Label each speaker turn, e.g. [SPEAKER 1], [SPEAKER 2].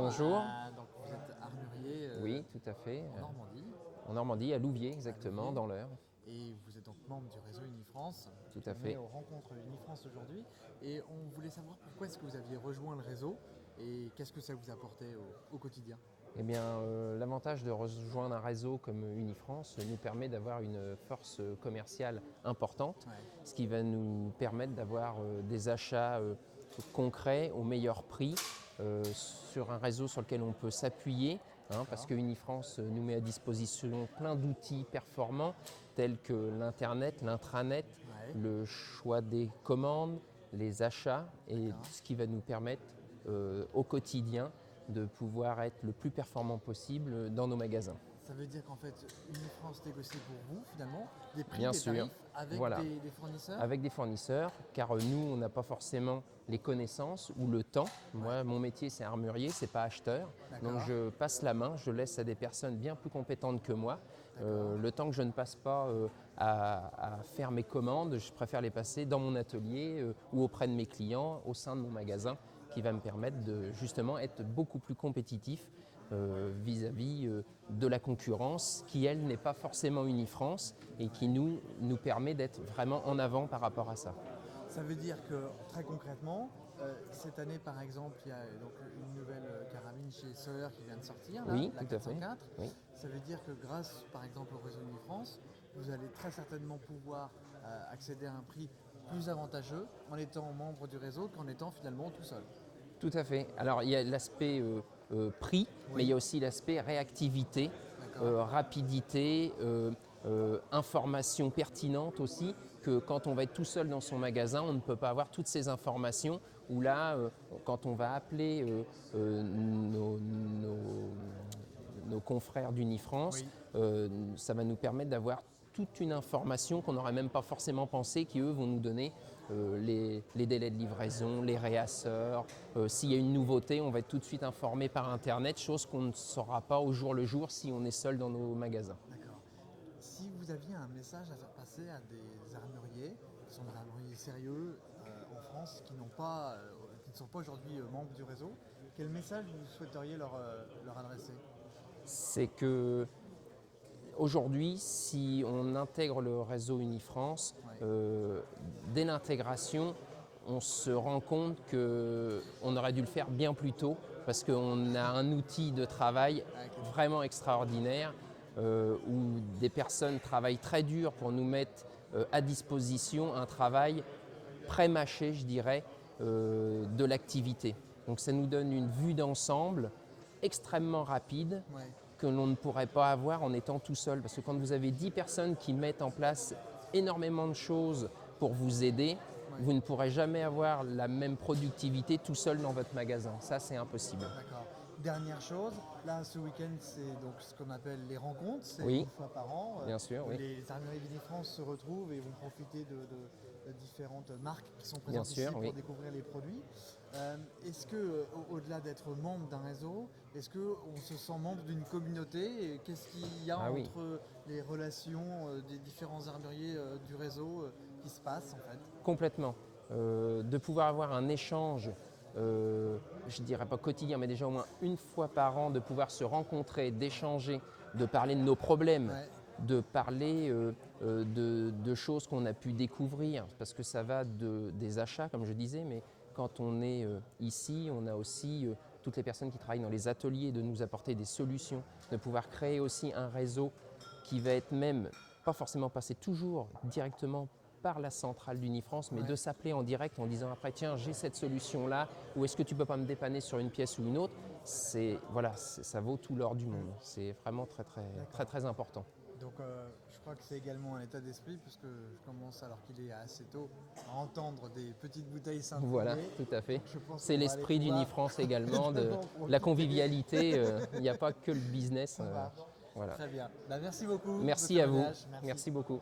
[SPEAKER 1] bonjour.
[SPEAKER 2] Donc vous êtes armurier
[SPEAKER 1] Oui, tout à fait.
[SPEAKER 2] en Normandie
[SPEAKER 1] En Normandie, à Louviers exactement,
[SPEAKER 2] Louviers.
[SPEAKER 1] dans l'Eure.
[SPEAKER 2] Et vous êtes donc membre du réseau Unifrance.
[SPEAKER 1] Tout à
[SPEAKER 2] On est
[SPEAKER 1] fait.
[SPEAKER 2] aux rencontres Unifrance aujourd'hui et on voulait savoir pourquoi est-ce que vous aviez rejoint le réseau et qu'est-ce que ça vous apportait au quotidien.
[SPEAKER 1] Eh bien, l'avantage de rejoindre un réseau comme Unifrance nous permet d'avoir une force commerciale importante,
[SPEAKER 2] Ouais.
[SPEAKER 1] ce qui va nous permettre d'avoir des achats concrets au meilleur prix sur un réseau sur lequel on peut s'appuyer, parce que Unifrance nous met à disposition plein d'outils performants tels que l'Internet, l'intranet,
[SPEAKER 2] Ouais.
[SPEAKER 1] le choix des commandes, les achats et
[SPEAKER 2] D'accord.
[SPEAKER 1] ce qui va nous permettre au quotidien de pouvoir être le plus performant possible dans nos magasins.
[SPEAKER 2] Ça veut dire qu'en fait Unifrance négocie pour vous finalement des prix,
[SPEAKER 1] Bien
[SPEAKER 2] des
[SPEAKER 1] sûr.
[SPEAKER 2] tarifs avec
[SPEAKER 1] Voilà.
[SPEAKER 2] des fournisseurs.
[SPEAKER 1] Avec des fournisseurs, car nous, on n'a pas forcément les connaissances ou le temps. Moi, mon métier, c'est armurier, c'est pas acheteur.
[SPEAKER 2] D'accord.
[SPEAKER 1] Donc, je passe la main, je laisse à des personnes bien plus compétentes que moi.
[SPEAKER 2] D'accord.
[SPEAKER 1] Le temps que je ne passe pas à faire mes commandes, je préfère les passer dans mon atelier ou auprès de mes clients, au sein de mon magasin, qui va me permettre de justement être beaucoup plus compétitif vis-à-vis de la concurrence qui, elle, n'est pas forcément Unifrance et qui nous permet d'être vraiment en avant par rapport à ça.
[SPEAKER 2] Ça veut dire que très concrètement, cette année par exemple, il y a donc une nouvelle carabine chez Soler qui vient de sortir, là,
[SPEAKER 1] Oui,
[SPEAKER 2] la
[SPEAKER 1] tout à fait.
[SPEAKER 2] 404.
[SPEAKER 1] Oui.
[SPEAKER 2] Ça veut dire que grâce par exemple au réseau Unifrance, vous allez très certainement pouvoir accéder à un prix plus avantageux en étant membre du réseau qu'en étant finalement tout seul.
[SPEAKER 1] Tout à fait. Alors, il y a l'aspect prix, mais il y a aussi l'aspect réactivité,
[SPEAKER 2] D'accord.
[SPEAKER 1] rapidité, information pertinente aussi, que quand on va être tout seul dans son magasin, on ne peut pas avoir toutes ces informations, où là, quand on va appeler nos confrères d'Unifrance,
[SPEAKER 2] Oui.
[SPEAKER 1] ça va nous permettre d'avoir toute une information qu'on n'aurait même pas forcément pensé, qui eux vont nous donner les délais de livraison, les réasseurs. S'il y a une nouveauté, on va être tout de suite informé par Internet, chose qu'on ne saura pas au jour le jour si on est seul dans nos magasins.
[SPEAKER 2] D'accord. Si vous aviez un message à faire passer à des armuriers, qui sont des armuriers sérieux en France, qui ne sont pas aujourd'hui membres du réseau, quel message vous souhaiteriez leur adresser?
[SPEAKER 1] C'est que aujourd'hui, si on intègre le réseau Unifrance,
[SPEAKER 2] Ouais.
[SPEAKER 1] dès l'intégration, on se rend compte qu'on aurait dû le faire bien plus tôt parce qu'on a un outil de travail vraiment extraordinaire où des personnes travaillent très dur pour nous mettre à disposition un travail pré-mâché, je dirais, de l'activité. Donc ça nous donne une vue d'ensemble extrêmement rapide
[SPEAKER 2] Ouais.
[SPEAKER 1] que l'on ne pourrait pas avoir en étant tout seul. Parce que quand vous avez 10 personnes qui mettent en place énormément de choses pour vous aider, vous ne pourrez jamais avoir la même productivité tout seul dans votre magasin. Ça, c'est impossible.
[SPEAKER 2] D'accord. Dernière chose, là ce week-end c'est donc ce qu'on appelle les rencontres, c'est
[SPEAKER 1] Oui.
[SPEAKER 2] une fois par an.
[SPEAKER 1] Bien sûr,
[SPEAKER 2] où
[SPEAKER 1] oui.
[SPEAKER 2] les armuriers d'Unifrance se retrouvent et vont profiter de différentes marques qui sont
[SPEAKER 1] Bien
[SPEAKER 2] présentes
[SPEAKER 1] sûr,
[SPEAKER 2] ici pour
[SPEAKER 1] oui.
[SPEAKER 2] découvrir les produits. Est-ce que au-delà d'être membre d'un réseau, est-ce qu'on se sent membre d'une communauté et qu'est-ce qu'il y a
[SPEAKER 1] Ah oui.
[SPEAKER 2] entre les relations des différents armuriers du réseau qui se passent en fait?
[SPEAKER 1] Complètement. De pouvoir avoir un échange, je ne dirais pas quotidien, mais déjà au moins une fois par an, de pouvoir se rencontrer, d'échanger, de parler de nos problèmes,
[SPEAKER 2] Ouais.
[SPEAKER 1] de parler de choses qu'on a pu découvrir, parce que ça va des achats, comme je disais, mais quand on est ici, on a aussi toutes les personnes qui travaillent dans les ateliers, de nous apporter des solutions, de pouvoir créer aussi un réseau qui va être même, pas forcément passer toujours directement par la centrale d'Unifrance, mais
[SPEAKER 2] Ouais.
[SPEAKER 1] de s'appeler en direct en disant après tiens j'ai cette solution là ou est-ce que tu peux pas me dépanner sur une pièce ou une autre, ça vaut tout l'or du monde. C'est vraiment très important.
[SPEAKER 2] Donc je crois que c'est également un état d'esprit puisque je commence alors qu'il est assez tôt à entendre des petites bouteilles Saint-Tropez.
[SPEAKER 1] Voilà, tout à fait.
[SPEAKER 2] Je pense
[SPEAKER 1] C'est
[SPEAKER 2] qu'on va
[SPEAKER 1] l'esprit
[SPEAKER 2] aller pouvoir
[SPEAKER 1] d'Unifrance également, de
[SPEAKER 2] également
[SPEAKER 1] la
[SPEAKER 2] profiter.
[SPEAKER 1] convivialité. Il n'y a pas que le business.
[SPEAKER 2] Ça marche.
[SPEAKER 1] Voilà.
[SPEAKER 2] Très bien. Bah, merci beaucoup de votre
[SPEAKER 1] Merci à vous.
[SPEAKER 2] témoignage. Merci.
[SPEAKER 1] Merci beaucoup.